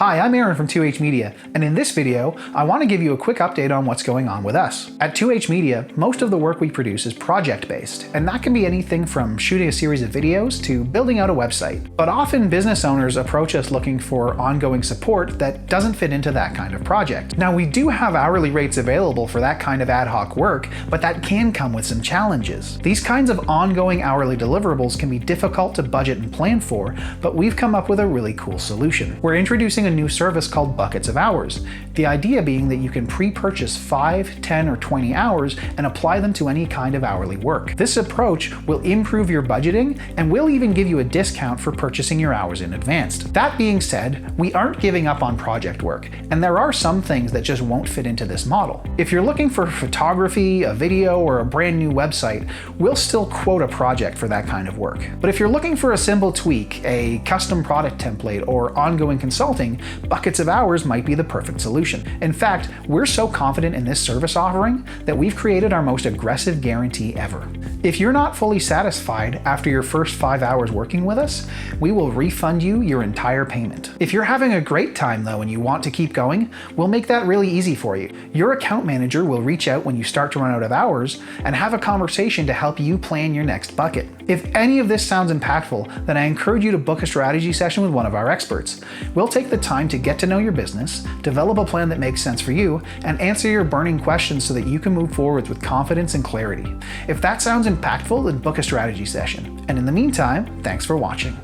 Hi, I'm Aron from 2H Media, and in this video, I want to give you a quick update on what's going on with us. At 2H Media, most of the work we produce is project-based, and that can be anything from shooting a series of videos to building out a website. But often business owners approach us looking for ongoing support that doesn't fit into that kind of project. Now, we do have hourly rates available for that kind of ad hoc work, but that can come with some challenges. These kinds of ongoing hourly deliverables can be difficult to budget and plan for, but we've come up with a really cool solution. We're introducing a new service called Buckets of Hours. The idea being that you can pre-purchase 5, 10, or 20 hours and apply them to any kind of hourly work. This approach will improve your budgeting and will even give you a discount for purchasing your hours in advance. That being said, we aren't giving up on project work, and there are some things that just won't fit into this model. If you're looking for photography, a video, or a brand new website, we'll still quote a project for that kind of work. But if you're looking for a simple tweak, a custom product template, or ongoing consulting, Buckets of Hours might be the perfect solution. In fact, we're so confident in this service offering that we've created our most aggressive guarantee ever. If you're not fully satisfied after your first 5 hours working with us, we will refund you your entire payment. If you're having a great time though and you want to keep going, we'll make that really easy for you. Your account manager will reach out when you start to run out of hours and have a conversation to help you plan your next bucket. If any of this sounds impactful, then I encourage you to book a strategy session with one of our experts. We'll take the time to get to know your business, develop a plan that makes sense for you, and answer your burning questions so that you can move forward with confidence and clarity. If that sounds impactful, then book a strategy session. And in the meantime, thanks for watching.